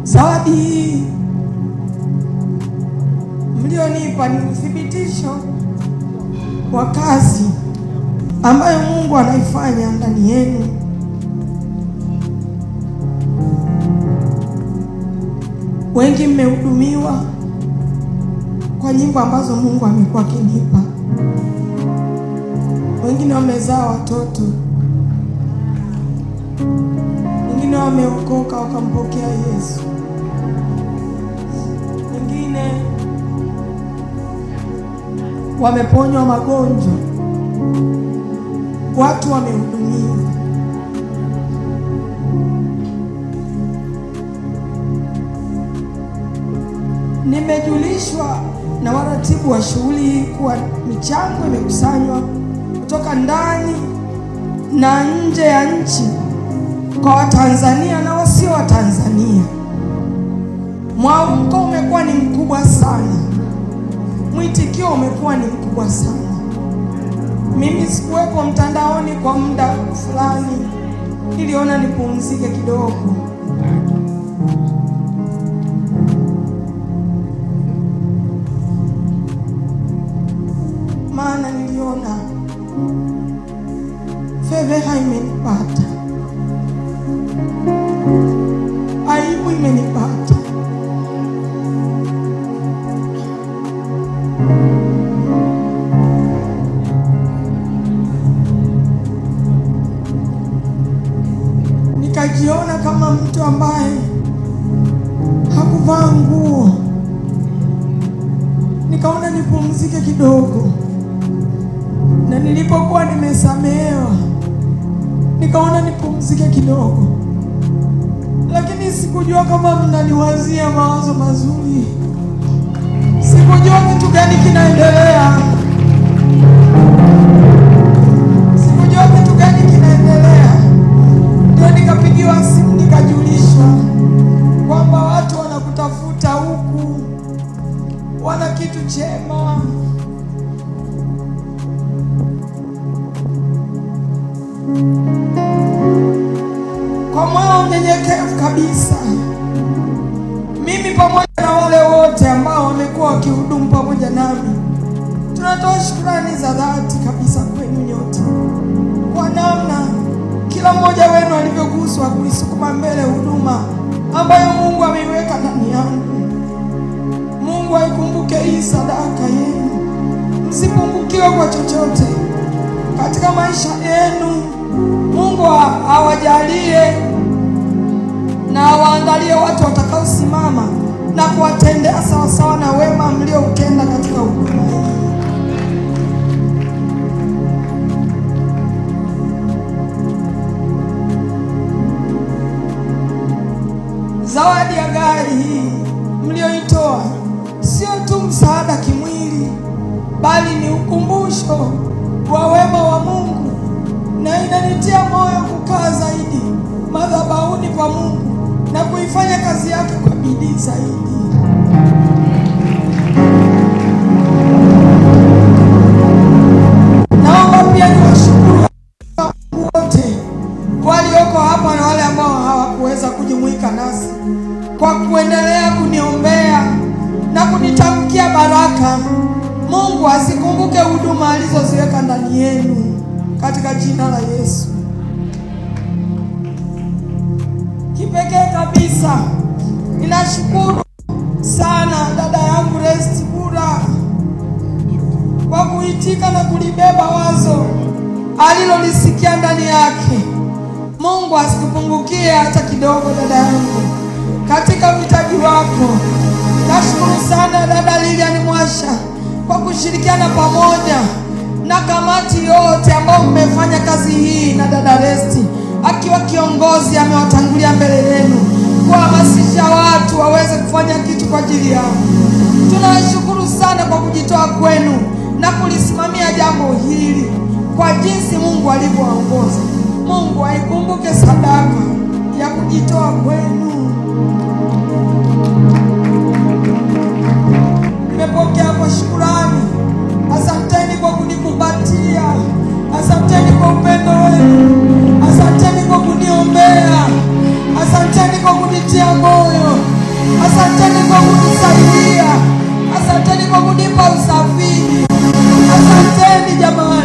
Zawadi hii mlionipa ni uthibitisho wa kazi ambayo Mungu anaifanya ndani yenu. Wengi mmehudumiwa kwa nyimbo ambazo Mungu amekuwa akinipa. Wengine wamezaa watoto, wengine wameokoka wakampokea Yesu, wengine wameponywa magonjwa. Watu wamehudumiwa. Nimejulishwa na waratibu wa shughuli hii kuwa michango imekusanywa kutoka ndani na nje ya nchi kwa Watanzania na wasio Watanzania. Mwamko umekuwa ni mkubwa sana, mwitikio umekuwa ni mkubwa sana. Mimi sikuwepo mtandaoni kwa muda fulani, niliona nipumzike kidogo. Maana niliona fedheha imenipata, aibu imenipata. Nikajiona kama mtu ambaye hakuvaa nguo. Nikaona nipumzike kidogo, na nilipokuwa nimesamehewa nikaona nipumzike kidogo, lakini sikujua kama mnaniwazia mawazo mazuri. Sikujua kitu gani kinaendelea, sikujua kitu gani kinaendelea. Ndio nikapigiwa simu nikajulishwa kwamba watu wanakutafuta huku, wana kitu chema. Kwa moyo mnyenyekevu kabisa, mimi pamoja na wale wote ambao wamekuwa wakihudumu pamoja nami, tunatoa shukrani za dhati kabisa kwenu nyote kwa namna kila mmoja wenu alivyoguswa kuisukuma mbele huduma ambayo Mungu ameiweka ndani yangu. Mungu aikumbuke hii sadaka yenu, msipungukiwe kwa chochote katika maisha yenu. Mungu awajalie na awaandalie watu watakaosimama na kuwatendea sawasawa na wema mlioutenda katika huduma hii. Zawadi ya gari hii mlioitoa sio tu msaada kimwili, bali ni ukumbusho wa wema wa Mungu, na inanitia moyo kukaa zaidi madhabahuni pa Mungu na kuifanya kazi yake kwa bidii zaidi. Naomba pia niwashukuru wote walioko hapa na wale ambao hawakuweza kujumuika nasi kwa kuendelea kuniombea na kunitamkia baraka. Mungu asikumbuke huduma alizoziweka ndani yenu katika jina la Yesu. Kipekee kabisa ninashukuru sana dada yangu Resti Bura kwa kuitika na kulibeba wazo alilolisikia ndani yake. Mungu asikupungukie hata kidogo dada yangu katika uhitaji wako. Nashukuru sana dada Lilian Mwasha kwa kushirikiana pamoja na kamati yote ambao mmefanya kazi hii, na dada Resti akiwa kiongozi amewatangulia mbele yenu kuhamasisha watu waweze kufanya kitu kwa ajili yao. Tunawashukuru sana kwa kujitoa kwenu na kulisimamia jambo hili kwa jinsi Mungu alivyowaongoza. Mungu aikumbuke sadaka ya kujitoa kwenu. Nimepokea kwa shukrani. Asanteni kwa kunikumbatia, asanteni kwa upendo wenu, asanteni kwa kuniombea, asanteni kwa kunitia moyo. asanteni kwa kunipa usafiri, asanteni jamani.